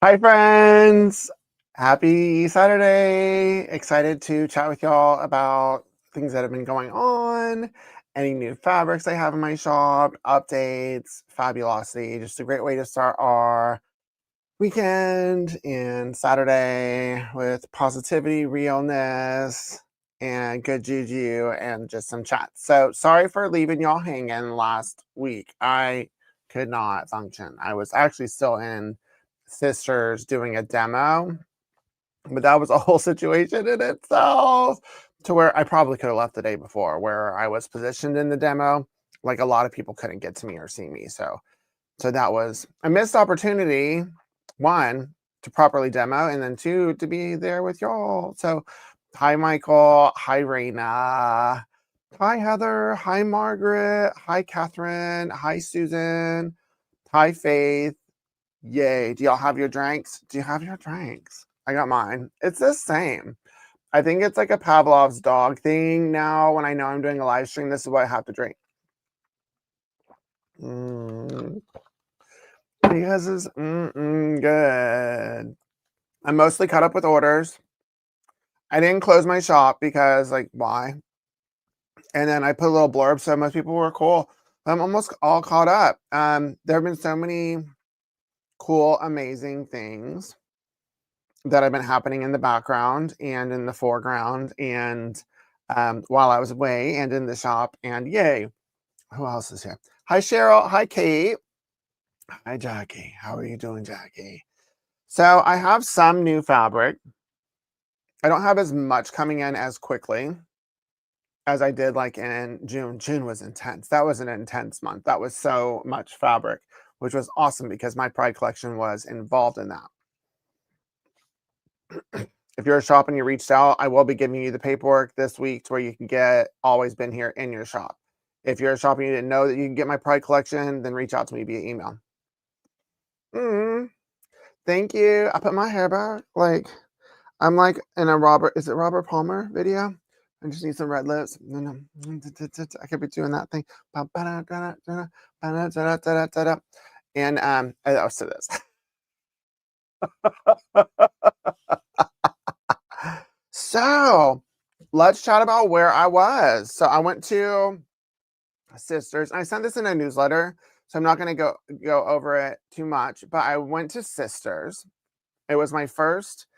Hi, friends. Happy Saturday. Excited to chat with y'all about things that have been going on, any new fabrics I have in my shop, updates, fabulosity. Just a great way to start our weekend and Saturday with positivity, realness, and good juju and just some chat. So, sorry for leaving y'all hanging last week. I could not function. I was actually still in Sisters doing a demo, but that was a whole situation in itself to where I probably could have left the day before where I was positioned in the demo. Like a lot of people couldn't get to me or see me. So that was a missed opportunity, one, to properly demo, and then two, to be there with y'all. So hi, Michael. Hi, Raina. Hi, Heather. Hi, Margaret. Hi, Catherine. Hi, Susan. Hi, Faith. Yay. Do y'all have your drinks? Do you have your drinks? I got mine. It's the same. I think it's like a Pavlov's dog thing now. When I know I'm doing a live stream, this is what I have to drink. Because it's good. I'm mostly caught up with orders. I didn't close my shop because, like, why? And then I put a little blurb so most people were cool. I'm almost all caught up. There have been so many cool, amazing things that have been happening in the background and in the foreground and while I was away and in the shop. And yay, who else is here? Hi, Cheryl. Hi, Kate. Hi, Jackie. How are you doing, Jackie? So I have some new fabric. I don't have as much coming in as quickly as I did like in June. June was intense. That was an intense month. That was so much fabric, which was awesome because my Pride collection was involved in that. If you're a shop and you reached out, I will be giving you the paperwork this week to where you can get Always Been Here in your shop. If you're a shop and you didn't know that you can get my Pride collection, then reach out to me via email. Thank you. I put my hair back. Like, I'm like in a is it Robert Palmer video? I just need some red lips. I could be doing that thing. And that was to this. So let's chat about where I was. So I went to Sisters. And I sent this in a newsletter, so I'm not going to go over it too much. But I went to Sisters. It was my first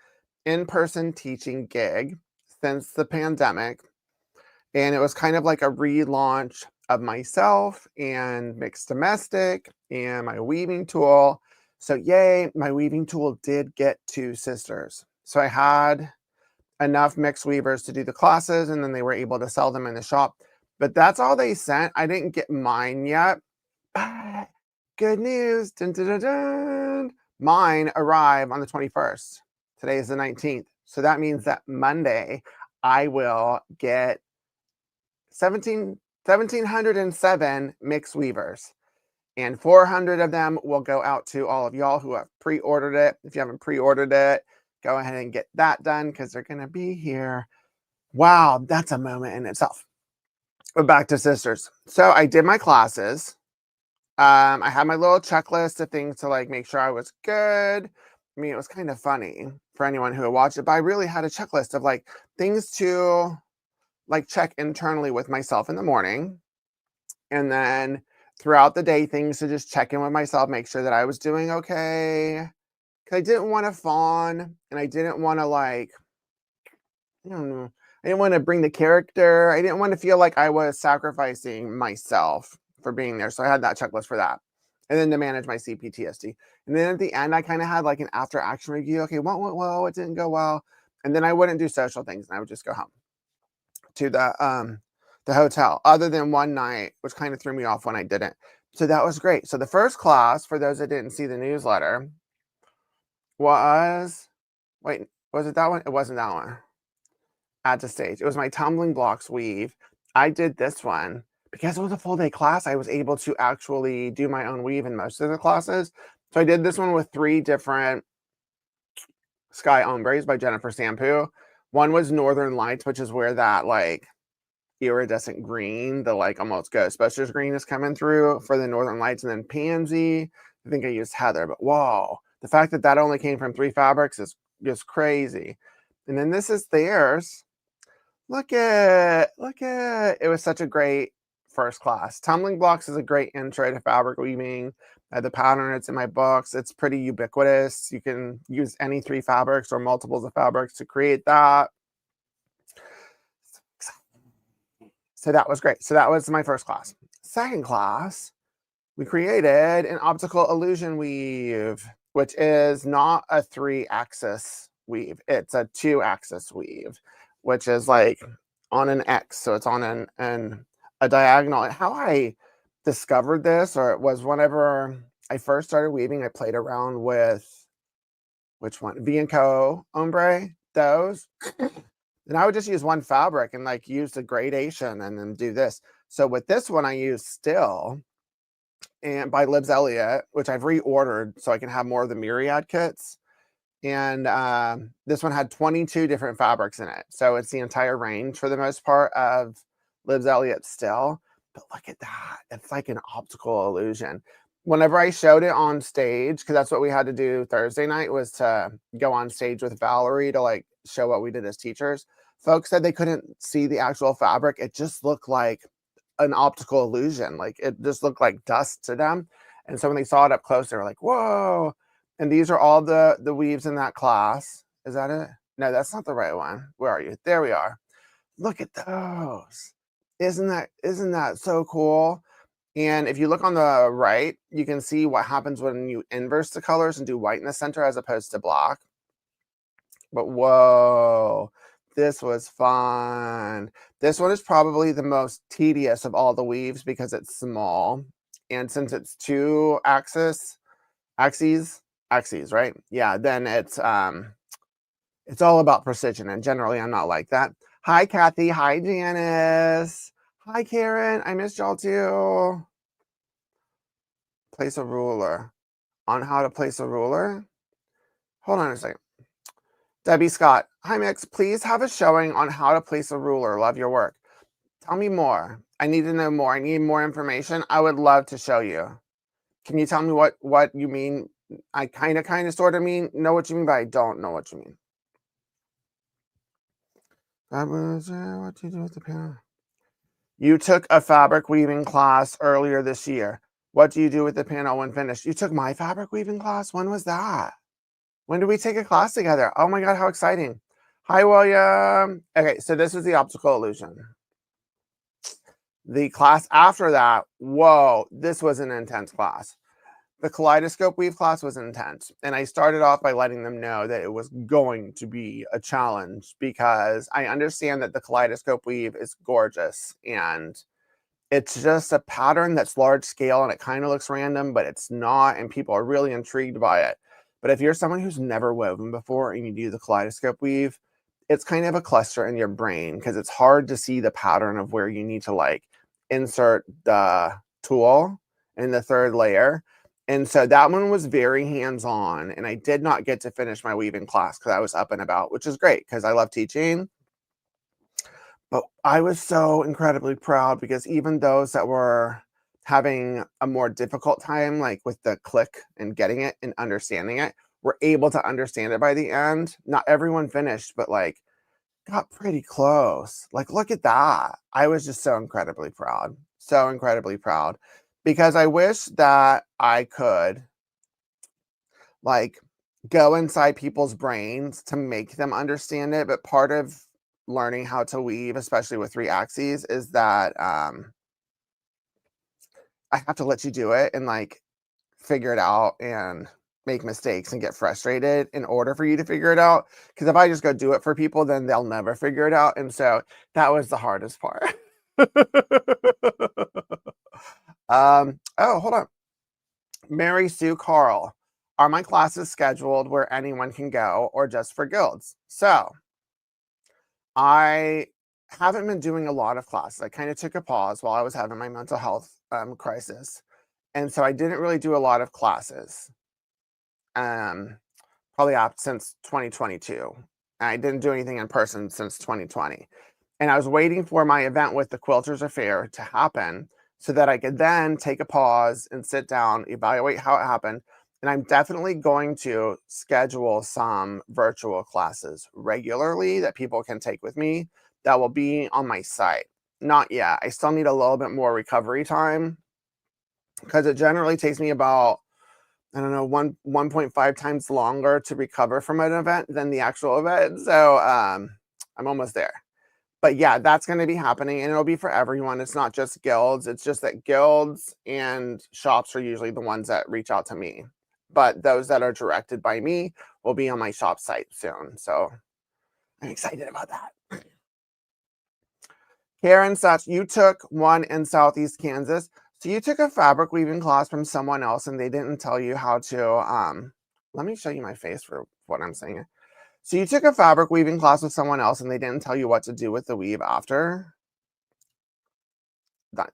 in-person teaching gig since the pandemic, and it was kind of like a relaunch of myself and mixed domestic and my weaving tool. So yay, my weaving tool did get to Sisters. So I had enough mixed weavers to do the classes, and then they were able to sell them in the shop. But that's all they sent. I didn't get mine yet. But good news. Dun, dun, dun, dun. Mine arrive on the 21st. Today is the 19th. So that means that Monday I will get 1,707 mixed weavers. And 400 of them will go out to all of y'all who have pre-ordered it. If you haven't pre-ordered it, go ahead and get that done because they're going to be here. Wow, that's a moment in itself. But back to Sisters. So I did my classes. I had my little checklist of things to like make sure I was good. I mean, it was kind of funny for anyone who would watch it, but I really had a checklist of like things to like check internally with myself in the morning. And then throughout the day, things to just check in with myself, make sure that I was doing okay. Cause I didn't want to fawn and I didn't want to like, I don't know. I didn't want to bring the character. I didn't want to feel like I was sacrificing myself for being there. So I had that checklist for that. And then to manage my CPTSD. And then at the end, I kind of had like an after action review. Okay, what went well? What didn't go well? And then I wouldn't do social things and I would just go home to the hotel, other than one night, which kind of threw me off when I didn't. So that was great. So the first class, for those that didn't see the newsletter, was wait, was it that one? It wasn't that one. At the stage. It was my tumbling blocks weave. I did this one because it was a full day class. I was able to actually do my own weave in most of the classes. So I did this one with 3 different Sky Ombres by Jennifer Sampu. One was Northern Lights, which is where that like iridescent green, the like almost Ghostbusters green is coming through for the Northern Lights, and then Pansy. I think I used Heather, but whoa, The fact that that only came from 3 fabrics is just crazy. And then this is theirs. Look at, it was such a great first class. Tumbling blocks is a great intro to fabric weaving. The pattern, it's in my books. It's pretty ubiquitous. You can use any 3 fabrics or multiples of fabrics to create that. So that was great. So that was my first class. Second class, we created an optical illusion weave, which is not a 3-axis weave. It's a 2-axis weave, which is like on an X. So it's on a diagonal. And how I discovered this, or it was whenever I first started weaving, I played around with, which one? V&Co ombre, those. And I would just use one fabric and like use the gradation and then do this. So with this one, I use Still and by Libs Elliott, which I've reordered so I can have more of the myriad kits. And this one had 22 different fabrics in it. So it's the entire range for the most part of Libs Elliott Still. But look at that. It's like an optical illusion. Whenever I showed it on stage, because that's what we had to do Thursday night, was to go on stage with Valerie to like show what we did as teachers. Folks said they couldn't see the actual fabric. It just looked like an optical illusion. Like it just looked like dust to them. And so when they saw it up close, they were like, whoa. And these are all the weaves in that class. Is that it? No, that's not the right one. Where are you? There we are. Look at those. Isn't that so cool? And if you look on the right, you can see what happens when you inverse the colors and do white in the center as opposed to black. But whoa, this was fun. This one is probably the most tedious of all the weaves because it's small. And since it's 2 axes, right? Yeah, then it's all about precision. And generally I'm not like that. Hi, Kathy. Hi, Janice. Hi, Karen. I missed y'all too. Place a ruler. On how to place a ruler? Hold on a second. Debbie Scott. Hi, Mix. Please have a showing on how to place a ruler. Love your work. Tell me more. I need to know more. I need more information. I would love to show you. Can you tell me what you mean? I kind of sort of know what you mean, but I don't know what you mean. That was what do you do with the piano? You took a fabric weaving class earlier this year. What do you do with the panel when finished? You took my fabric weaving class? When was that? When did we take a class together? Oh my God, how exciting. Hi, William. Okay, so this is the optical illusion. The class after that, whoa, this was an intense class. The kaleidoscope weave class was intense. And I started off by letting them know that it was going to be a challenge because I understand that the kaleidoscope weave is gorgeous and it's just a pattern that's large scale and it kind of looks random, but it's not. And people are really intrigued by it. But if you're someone who's never woven before and you do the kaleidoscope weave, it's kind of a cluster in your brain because it's hard to see the pattern of where you need to like insert the tool in the 3rd layer. And so that one was very hands-on and I did not get to finish my weaving class because I was up and about, which is great because I love teaching. But I was so incredibly proud because even those that were having a more difficult time, like with the click and getting it and understanding it, were able to understand it by the end. Not everyone finished, but like got pretty close. Like, look at that. I was just so incredibly proud. So incredibly proud because I wish that I could like go inside people's brains to make them understand it. But part of learning how to weave, especially with 3 axes, is that I have to let you do it and like figure it out and make mistakes and get frustrated in order for you to figure it out. Because if I just go do it for people, then they'll never figure it out. And so that was the hardest part. Oh, hold on. Mary Sue Carl. Are my classes scheduled where anyone can go or just for guilds? So I haven't been doing a lot of classes. I kind of took a pause while I was having my mental health crisis. And so I didn't really do a lot of classes. Probably up since 2022. I didn't do anything in person since 2020. And I was waiting for my event with the Quilters Affair to happen so that I could then take a pause and sit down, evaluate how it happened, And I'm definitely going to schedule some virtual classes regularly that people can take with me that will be on my site. Not yet. I still need a little bit more recovery time because it generally takes me about, I don't know, 1.5 times longer to recover from an event than the actual event. So I'm almost there. But yeah, that's going to be happening and it'll be for everyone. It's not just guilds. It's just that guilds and shops are usually the ones that reach out to me. But those that are directed by me will be on my shop site soon. So I'm excited about that. Karen Such, you took one in Southeast Kansas. So you took a fabric weaving class from someone else and they didn't tell you how to, let me show you my face for what I'm saying. So you took a fabric weaving class with someone else and they didn't tell you what to do with the weave after?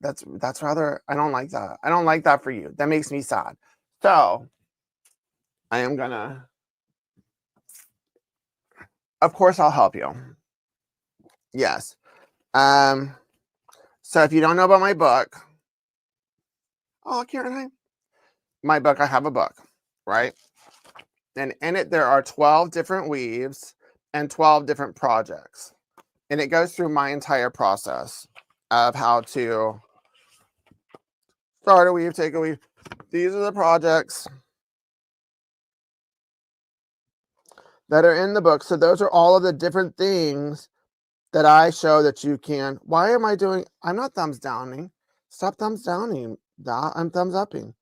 That's rather, I don't like that. I don't like that for you. That makes me sad. So I am gonna, of course I'll help you. Yes. So if you don't know about my book, oh, Karen, hi. My book, I have a book, right? And in it, there are 12 different weaves and 12 different projects. And it goes through my entire process of how to start a weave, take a weave. These are the projects that are in the book. So those are all of the different things that I show that you can. Why am I doing? I'm not thumbs downing. Stop thumbs downing. I'm thumbs upping.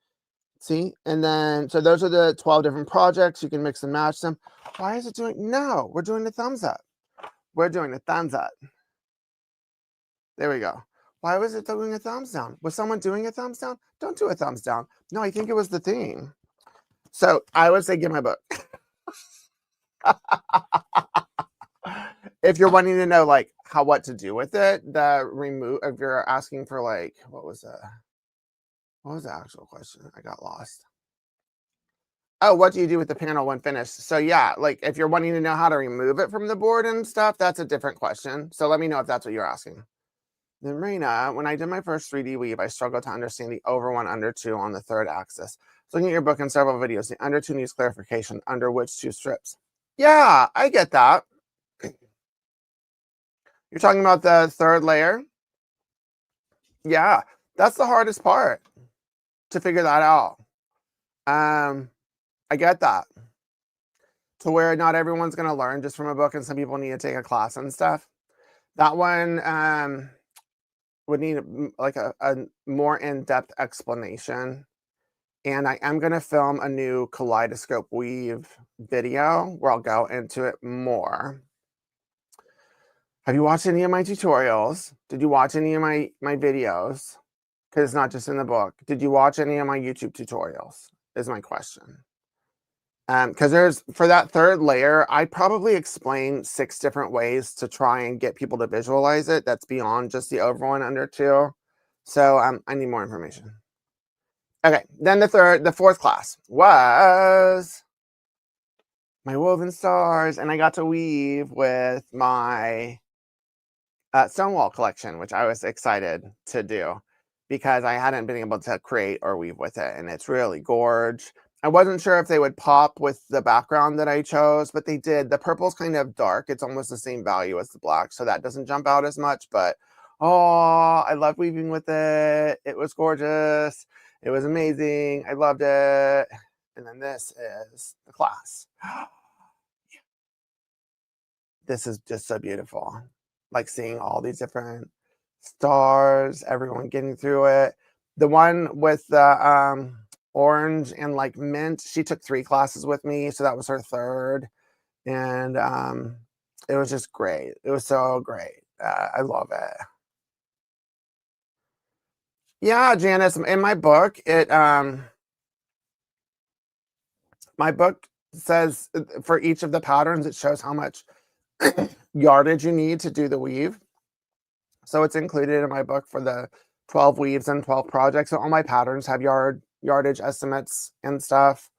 See? And then, so those are the 12 different projects. You can mix and match them. Why is it doing? No, we're doing the thumbs up. We're doing the thumbs up. There we go. Why was it doing a thumbs down? Was someone doing a thumbs down? Don't do a thumbs down. No, I think it was the thing. So I would say get my book. If you're wanting to know like what to do with it, if you're asking for like, what was the actual question? I got lost. Oh, what do you do with the panel when finished? So yeah, like if you're wanting to know how to remove it from the board and stuff, that's a different question. So let me know if that's what you're asking. Then Raina, when I did my first 3D weave, I struggled to understand the over one, under two on the third axis. Looking at your book and several videos, the under two needs clarification. Under which two strips? Yeah, I get that. You're talking about the third layer? Yeah, that's the hardest part to figure that out. I get that. To where not everyone's going to learn just from a book and some people need to take a class and stuff. That one would need like a more in-depth explanation. And I am going to film a new kaleidoscope weave video where I'll go into it more. Have you watched any of my tutorials? Did you watch any of my videos? Because it's not just in the book. Did you watch any of my YouTube tutorials? Is my question. Because for that third layer, I probably explain 6 different ways to try and get people to visualize it. That's beyond just the over one, under two. So I need more information. Okay, then the fourth class was my woven stars, and I got to weave with my Stonewall collection, which I was excited to do because I hadn't been able to create or weave with it, and it's really gorge. I wasn't sure if they would pop with the background that I chose, but they did. The purple's kind of dark. It's almost the same value as the black, so that doesn't jump out as much, but oh, I love weaving with it. It was gorgeous. It was amazing. I loved it. And then this is the class. This is just so beautiful. Like seeing all these different stars, everyone getting through it. The one with the orange and like mint, she took 3 classes with me, so that was her third. And it was just great. It was so great. I love it. Yeah, Janice, in my book, my book says for each of the patterns, it shows how much yardage you need to do the weave. So it's included in my book for the 12 weaves and 12 projects. So all my patterns have yardage estimates and stuff.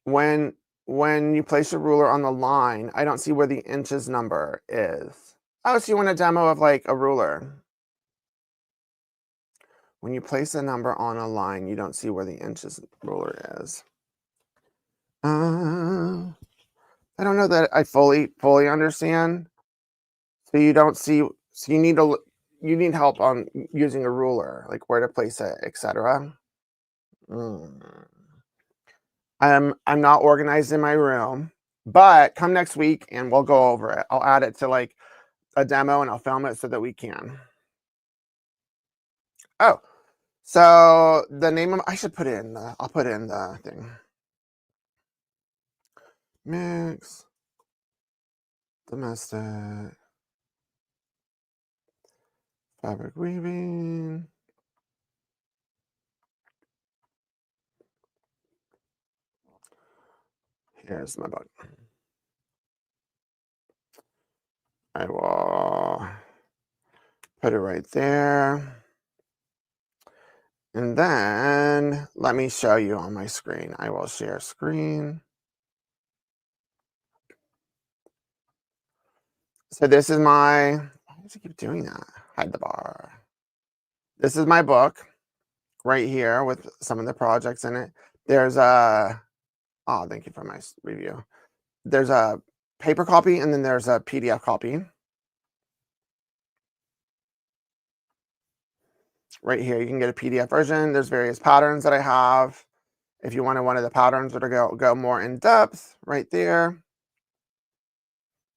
When you place your ruler on the line, I don't see where the inches number is. Oh, so you want a demo of like a ruler. When you place a number on a line, you don't see where the inches ruler is. I don't know that I fully understand. So you don't see, so you need help on using a ruler, like where to place it, etc. Mm. I'm not organized in my room, but come next week and we'll go over it. I'll add it to like a demo and I'll film it so that we can. Oh, so the name of, I should put it in the, I'll put it in the thing. Mix, domestic, fabric weaving. Here's my book. I will put it right there. And then let me show you on my screen. I will share screen. So this is my, why does it keep doing that? Hide the bar. This is my book right here with some of the projects in it. There's a, oh, thank you for my review. There's a paper copy and then there's a PDF copy. Right here, you can get a PDF version. There's various patterns that I have. If you wanted one of the patterns that go more in depth, right there.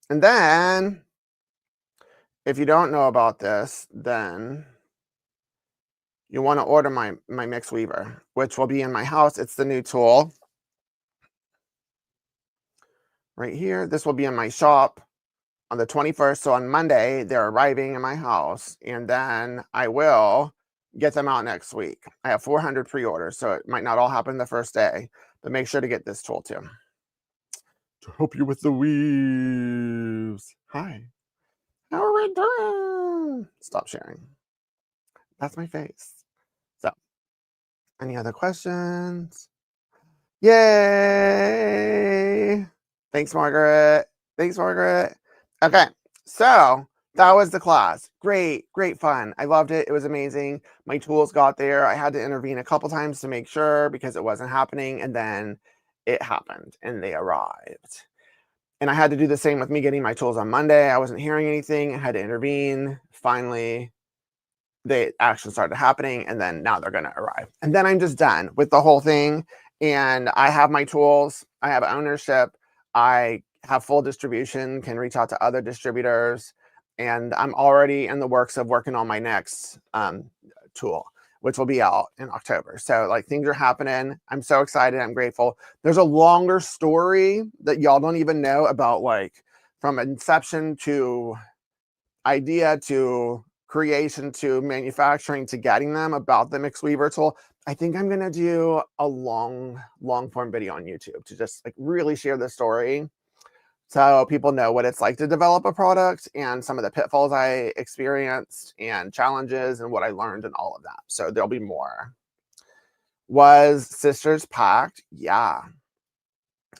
And then, if you don't know about this, then you want to order my mix weaver, which will be in my house. It's the new tool. Right here, this will be in my shop on the 21st. So on Monday, they're arriving in my house, and then I will get them out next week. I have 400 pre-orders, so it might not all happen the first day, but make sure to get this tool too. To help you with the weaves. Hi. How are we doing? Stop sharing. That's my face. So, any other questions? Yay! Thanks, Margaret. Thanks, Margaret. Okay, so that was the class. Great, great fun. I loved it. It was amazing. My tools got there. I had to intervene a couple times to make sure because it wasn't happening, and then it happened and they arrived. And I had to do the same with me getting my tools on Monday. I wasn't hearing anything. I had to intervene. Finally, they actually started happening, and then now they're going to arrive. And then I'm just done with the whole thing. And I have my tools. I have ownership. I have full distribution, can reach out to other distributors. And I'm already in the works of working on my next tool, which will be out in October. So like things are happening. I'm so excited. I'm grateful. There's a longer story that y'all don't even know about, like from inception to idea to creation to manufacturing to getting them, about the mixed weaver tool. I think I'm going to do a long form video on YouTube to just like really share the story so people know what it's like to develop a product and some of the pitfalls I experienced and challenges and what I learned and all of that. So there'll be more. Was Sisters packed? Yeah,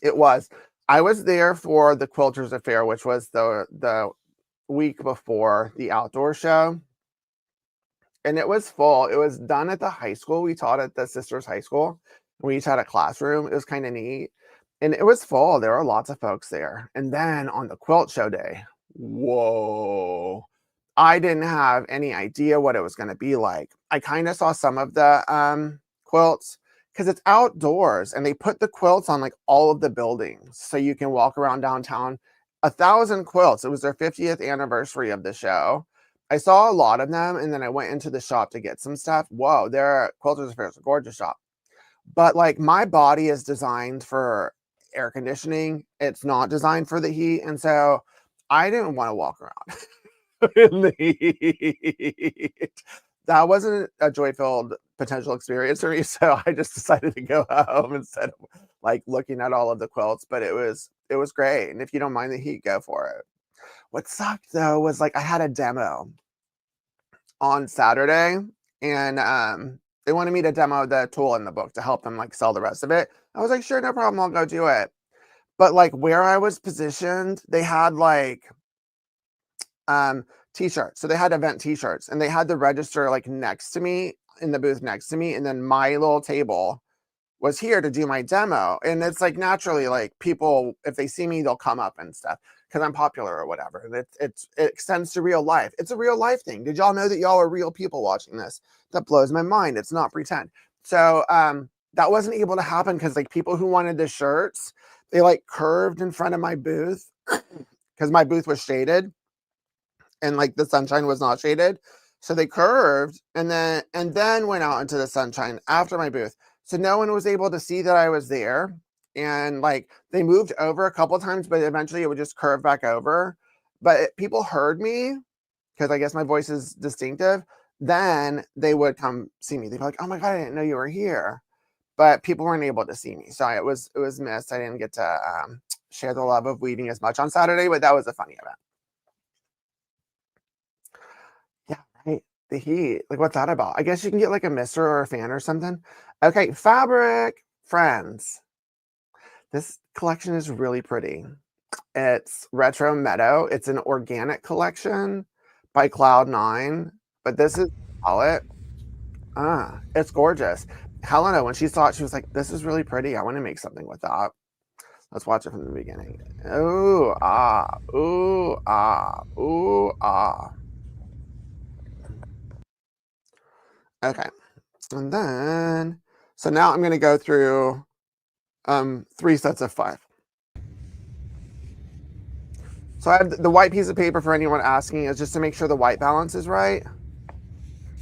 it was. I was there for the Quilters Affair, which was the week before the outdoor show. And it was full. It was done at the high school. We taught at the Sisters High School. We each had a classroom. It was kind of neat. And it was full. There were lots of folks there. And then on the quilt show day, whoa, I didn't have any idea what it was going to be like. I kind of saw some of the quilts because it's outdoors and they put the quilts on like all of the buildings so you can walk around downtown. 1,000 quilts. It was their 50th anniversary of the show. I saw a lot of them, and then I went into the shop to get some stuff. Whoa, their Quilters Affair is a gorgeous shop. But like my body is designed for air conditioning. It's not designed for the heat. And so I didn't want to walk around in the heat. That wasn't a joy-filled potential experience for me. So I just decided to go home instead of like looking at all of the quilts. But it was great. And if you don't mind the heat, go for it. What sucked though was like I had a demo on Saturday, and they wanted me to demo the tool in the book to help them like sell the rest of it. I was like, sure, no problem, I'll go do it. But like where I was positioned, they had like t-shirts. So they had event t-shirts and they had the register like next to me. in the booth next to me, and then my little table was here to do my demo. And it's like naturally, like people, if they see me, they'll come up and stuff because I'm popular or whatever. And it extends to real life. It's a real life thing. Did y'all know that y'all are real people watching this? That blows my mind. It's not pretend. So that wasn't able to happen because like people who wanted the shirts, they like curved in front of my booth because my booth was shaded and like the sunshine was not shaded. So they curved and then went out into the sunshine after my booth. So no one was able to see that I was there. And like they moved over a couple times, but eventually it would just curve back over. But people heard me because I guess my voice is distinctive. Then they would come see me. They'd be like, "Oh my God, I didn't know you were here." But people weren't able to see me. So it was missed. I didn't get to share the love of weaving as much on Saturday, but that was a funny event. Yeah, right. The heat. Like, what's that about? I guess you can get like a mister or a fan or something. Okay, fabric friends. This collection is really pretty. It's Retro Meadow. It's an organic collection by Cloud9, but this is palette. It's gorgeous. Helena, when she saw it, she was like, "This is really pretty. I want to make something with that." Let's watch it from the beginning. Ooh, ah, ooh, ah, ooh, ah. Okay. And then, so now I'm going to go through 3 sets of 5. So I have the white piece of paper for anyone asking is just to make sure the white balance is right.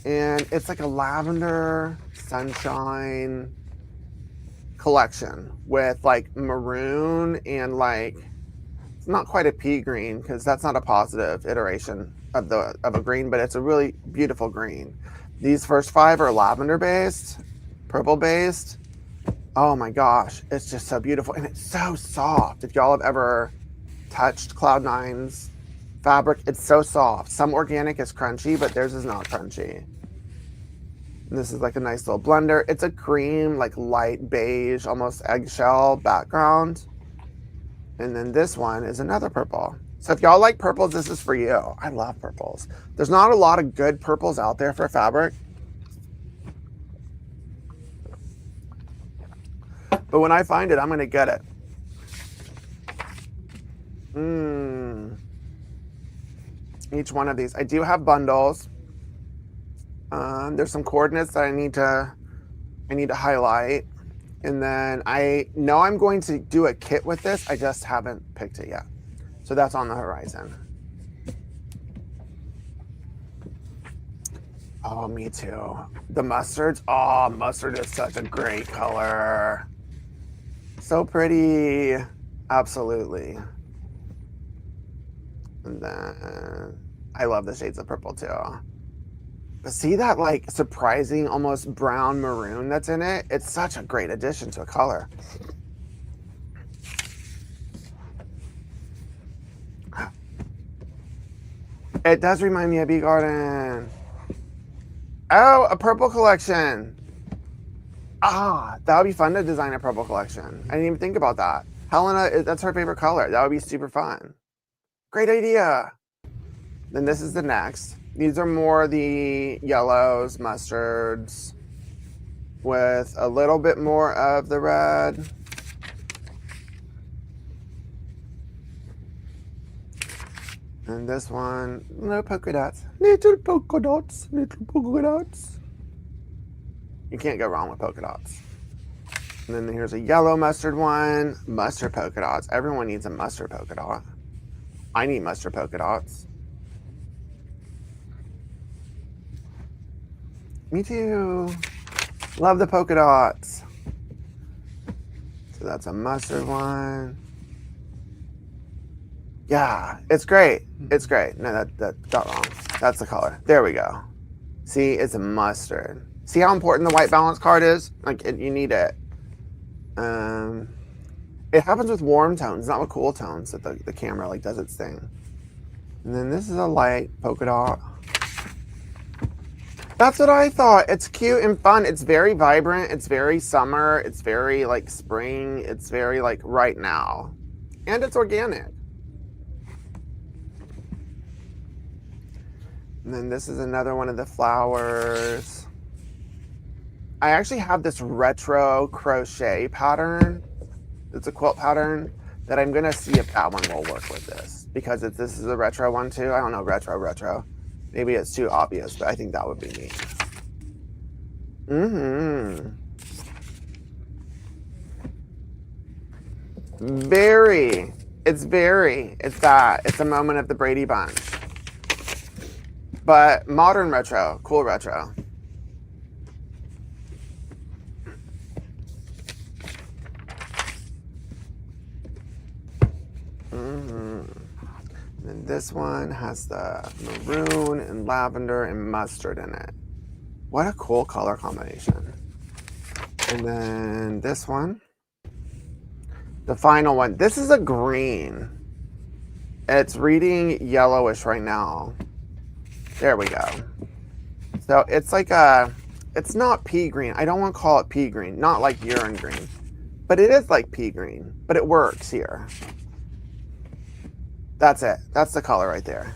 And it's like a lavender sunshine collection with like maroon and like, it's not quite a pea green because that's not a positive iteration of a green, but it's a really beautiful green. These first 5 are lavender based, purple based. Oh my gosh, it's just so beautiful and it's so soft. If y'all have ever touched Cloud9's fabric, it's so soft. Some organic is crunchy, but theirs is not crunchy. And this is like a nice little blender. It's a cream, like light beige, almost eggshell background. And then this one is another purple. So if y'all like purples, this is for you. I love purples. There's not a lot of good purples out there for fabric. But when I find it, I'm going to get it. Each one of these. I do have bundles. There's some coordinates that I need to highlight. And then I know I'm going to do a kit with this. I just haven't picked it yet. So that's on the horizon. Oh, me too. The mustards. Oh, mustard is such a great color. So pretty. Absolutely. And then I love the shades of purple too. But see that like surprising almost brown maroon that's in it? It's such a great addition to a color. It does remind me of Bee Garden. Oh, a purple collection. That would be fun to design a purple collection. I didn't even think about that. Helena, that's her favorite color. That would be super fun. Great idea. Then this is the next. These are more the yellows, mustards, with a little bit more of the red. And this one, no polka dots. Little polka dots, little polka dots. You can't go wrong with polka dots. And then here's a yellow mustard one. Mustard polka dots. Everyone needs a mustard polka dot. I need mustard polka dots. Me too. Love the polka dots. So that's a mustard one. Yeah, it's great. It's great. No, that got wrong. That's the color. There we go. See, it's a mustard. See how important the white balance card is? Like, you need it. It happens with warm tones, not with cool tones, that the camera like does its thing. And then this is a light polka dot. That's what I thought. It's cute and fun. It's very vibrant. It's very summer. It's very like spring. It's very like right now. And it's organic. And then this is another one of the flowers. I actually have this retro crochet pattern. It's a quilt pattern that I'm gonna see if that one will work with this, because this is a retro one too. I don't know, retro. Maybe it's too obvious, but I think that would be neat. Very. It's that. It's a moment of the Brady Bunch. But modern retro, cool retro. And this one has the maroon and lavender and mustard in it. What a cool color combination. And then this one, the final one. This is a green. It's reading yellowish right now. There we go. So it's like it's not pea green. I don't want to call it pea green, not like urine green, but it is like pea green, but it works here. That's it. That's the color right there.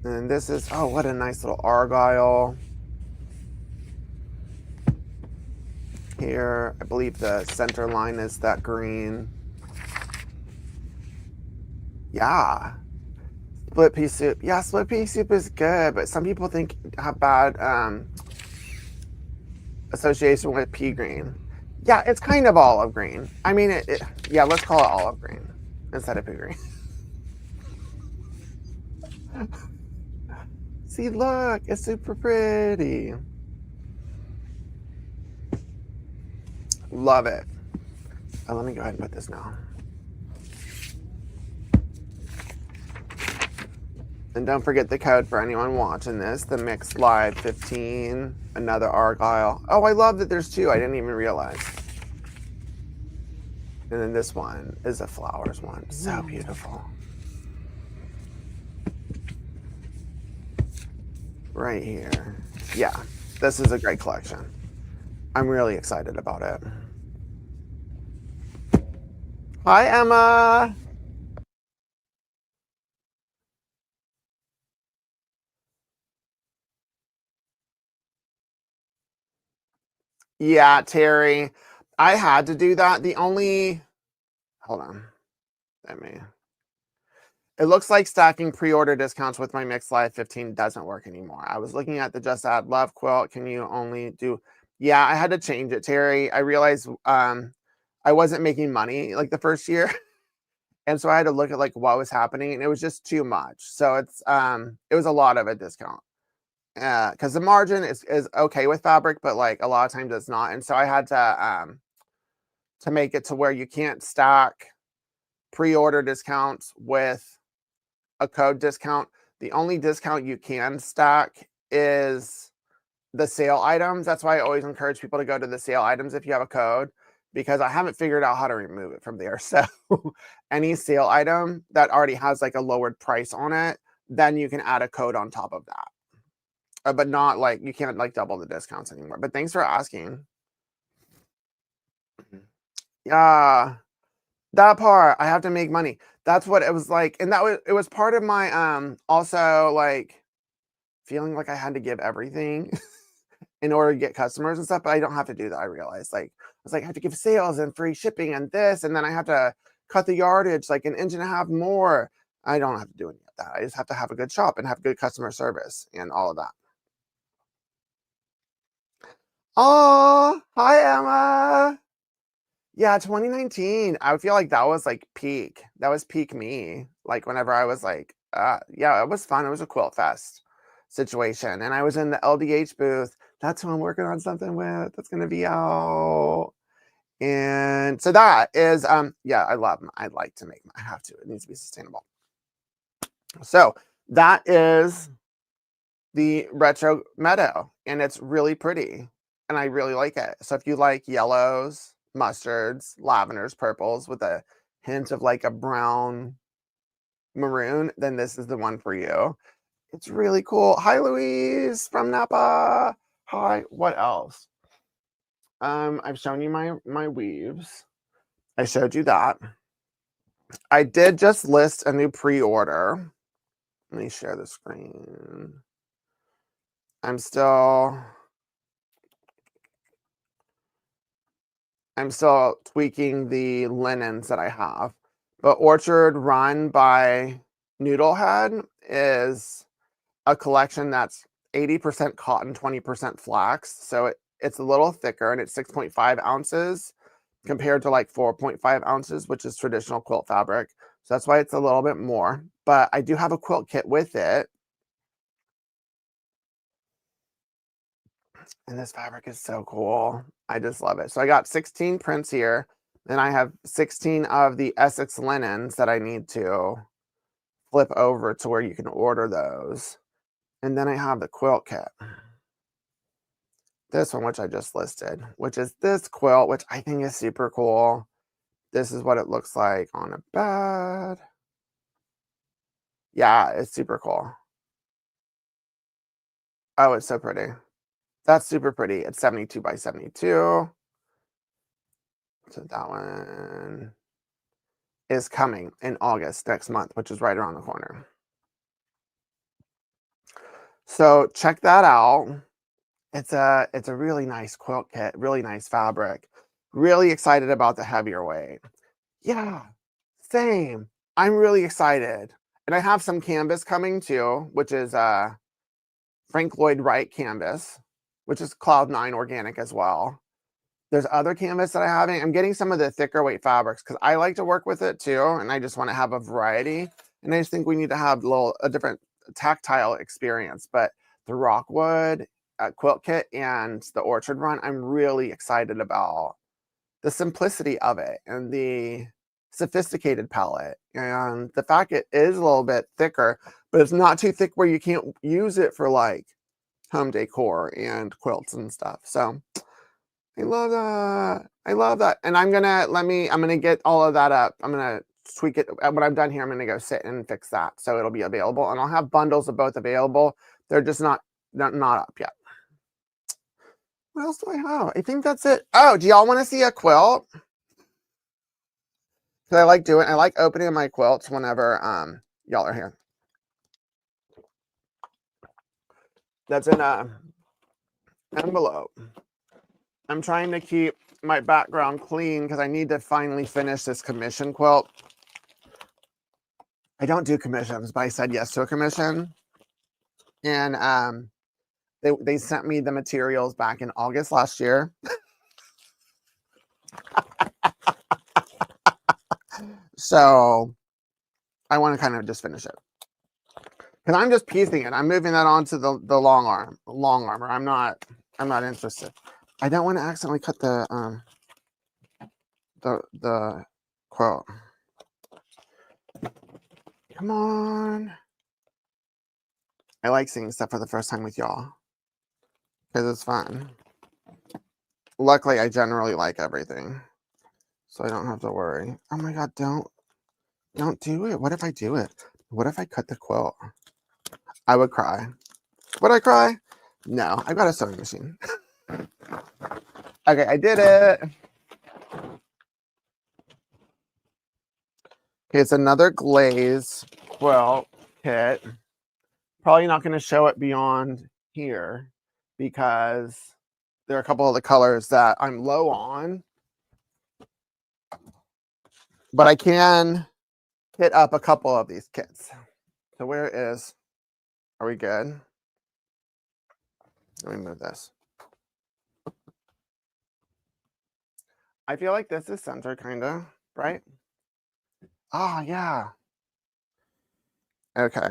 And this is, oh, what a nice little argyle. Here, I believe the center line is that green. Yeah. Split pea soup. Yeah, split pea soup is good, but some people have bad association with pea green. Yeah, it's kind of olive green. I mean, yeah, let's call it olive green instead of pea green. See, look, it's super pretty. Love it. Oh, let me go ahead and put this now. And don't forget the code for anyone watching this, the Mix Live 15, another argyle. Oh, I love that there's two. I didn't even realize. And then this one is a flowers one. So beautiful. Right here. Yeah, this is a great collection. I'm really excited about it. Hi, Emma. Yeah, Terry. I had to do that. Hold on. It looks like stacking pre-order discounts with my Mix Live 15 doesn't work anymore. I was looking at the Just Add Love quilt. Can you only do? Yeah, I had to change it, Terry. I realized I wasn't making money like the first year. And so I had to look at like what was happening, and it was just too much. So it was a lot of a discount. Because the margin is okay with fabric, but like a lot of times it's not. And so I had to make it to where you can't stack pre-order discounts with a code discount. The only discount you can stack is the sale items. That's why I always encourage people to go to the sale items if you have a code, because I haven't figured out how to remove it from there. So any sale item that already has like a lowered price on it, then you can add a code on top of that. But not like, you can't like double the discounts anymore. But thanks for asking. Yeah, that part, I have to make money. That's what it was like. And it was part of my also like feeling like I had to give everything in order to get customers and stuff, but I don't have to do that. I realized I was like, I have to give sales and free shipping and this, and then I have to cut the yardage like an inch and a half more. I don't have to do any of that. I just have to have a good shop and have good customer service and all of that. Oh, hi, Emma. Yeah, 2019. I feel like that was like peak. That was peak me. Like whenever I was like, yeah, it was fun. It was a quilt fest situation. And I was in the LDH booth. That's who I'm working on something with. That's gonna be out. And so that is yeah, I like to make I have to. It needs to be sustainable. So that is the Retro Meadow, and it's really pretty, and I really like it. So if you like yellows, mustards, lavenders, purples with a hint of like a brown maroon, then this is the one for you. It's really cool. Hi, Louise from Napa. Hi. What else? I've shown you my weaves. I showed you that. I did just list a new pre-order. Let me share the screen. I'm still I'm still tweaking the linens that I have. But Orchard Run by Noodlehead is a collection that's 80% cotton, 20% flax. So it's a little thicker, and it's 6.5 ounces compared to like 4.5 ounces, which is traditional quilt fabric. So that's why it's a little bit more. But I do have a quilt kit with it. And this fabric is so cool. I just love it. So I got 16 prints here. Then I have 16 of the Essex linens that I need to flip over to where you can order those. And then I have the quilt kit. This one, which I just listed, which is this quilt, which I think is super cool. This is what it looks like on a bed. Yeah, it's super cool. Oh, it's so pretty. That's super pretty. It's 72 by 72. So that one is coming in August next month, which is right around the corner. So check that out. It's a really nice quilt kit, really nice fabric. Really excited about the heavier weight. Yeah, same. I'm really excited. And I have some canvas coming too, which is Frank Lloyd Wright canvas, which is Cloud9 organic as well. There's other canvas that I haven't. I'm getting some of the thicker weight fabrics because I like to work with it too, and I just want to have a variety. And I just think we need to have a different tactile experience. But the Rockwood quilt kit and the Orchard Run, I'm really excited about the simplicity of it and the sophisticated palette, and the fact it is a little bit thicker, but it's not too thick where you can't use it for like home decor and quilts and stuff. So I love that. I love that. And I'm gonna get all of that up. I'm gonna tweak it. When I'm done here, I'm gonna go sit and fix that. So it'll be available. And I'll have bundles of both available. They're just not up yet. What else do I have? I think that's it. Oh, do y'all want to see a quilt? Because I like opening my quilts whenever y'all are here. That's in a envelope. I'm trying to keep my background clean because I need to finally finish this commission quilt. I don't do commissions, but I said yes to a commission. And they sent me the materials back in August last year. So I want to kind of just finish it. Because I'm just piecing it. I'm moving that onto the long armor. I'm not interested. I don't want to accidentally cut the quilt. Come on. I like seeing stuff for the first time with y'all. Because it's fun. Luckily, I generally like everything. So I don't have to worry. Oh my god, don't do it. What if I do it? What if I cut the quilt? I would cry. Would I cry? No, I got a sewing machine. Okay, I did it. Okay, it's another glaze quilt kit. Probably not going to show it beyond here because there are a couple of the colors that I'm low on. But I can hit up a couple of these kits. So are we good? Let me move this. I feel like this is center, kind of, right? Ah, yeah. Okay.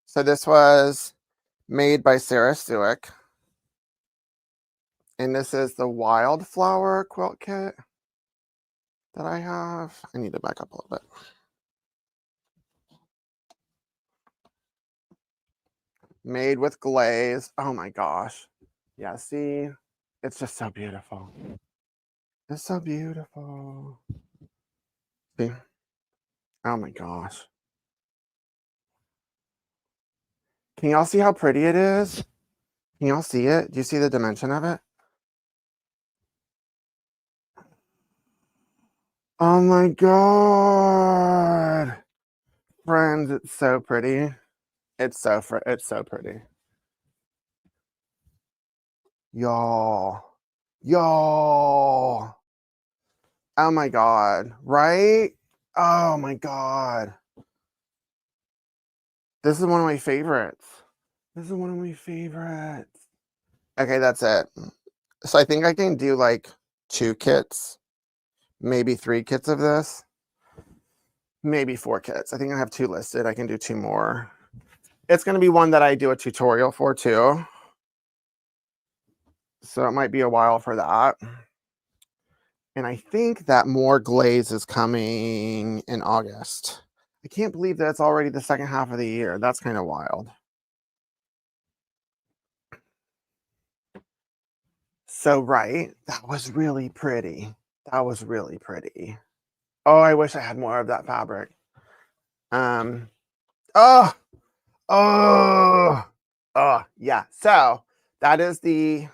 So this was made by Sarah Stewick. And this is the Wildflower quilt kit that I have. I need to back up a little bit. Made with glaze. Oh my gosh. Yeah, see? It's just so beautiful. It's so beautiful. See? Oh my gosh. Can y'all see how pretty it is? Can y'all see it? Do you see the dimension of it? Oh my god. Friends, it's so pretty. It's so pretty. Y'all. Y'all. Oh my God, right? Oh my God. This is one of my favorites. This is one of my favorites. Okay, that's it. So I think I can do like 2 kits, maybe 3 kits of this, maybe 4 kits. I think I have 2 listed. I can do 2 more. It's going to be one that I do a tutorial for too. So it might be a while for that. And I think that more glaze is coming in August. I can't believe that it's already the second half of the year. That's kind of wild. So, right, that was really pretty. That was really pretty. Oh, I wish I had more of that fabric. Um, oh, oh, oh, yeah. So that is the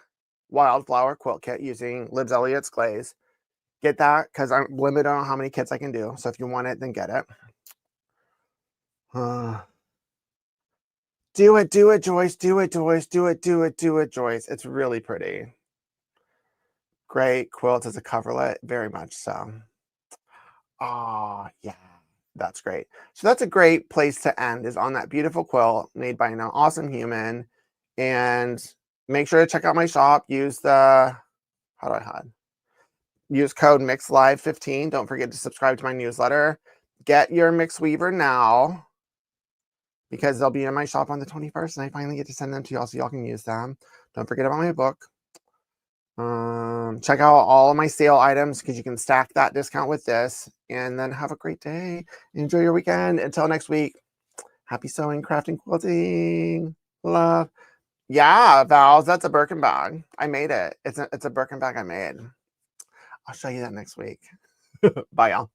wildflower quilt kit using Libs Elliott's glaze. Get that because I'm limited on how many kits I can do. So if you want it, then get it. Do it, Joyce. Do it, Joyce. Do it, Joyce. It's really pretty. Great quilt as a coverlet, very much so. Oh, yeah, that's great. So that's a great place to end, is on that beautiful quilt made by an awesome human. And make sure to check out my shop. Use the, how do I hide? Use code MixLive15. Don't forget to subscribe to my newsletter. Get your Mix Weaver now, because they'll be in my shop on the 21st, and I finally get to send them to y'all so y'all can use them. Don't forget about my book. Check out all of my sale items because you can stack that discount with this. And then have a great day. Enjoy your weekend. Until next week, happy sewing, crafting, quilting. Love. Yeah, Vals, that's a Birkin bag. I made it. It's a Birkin bag I made. I'll show you that next week. Bye, y'all.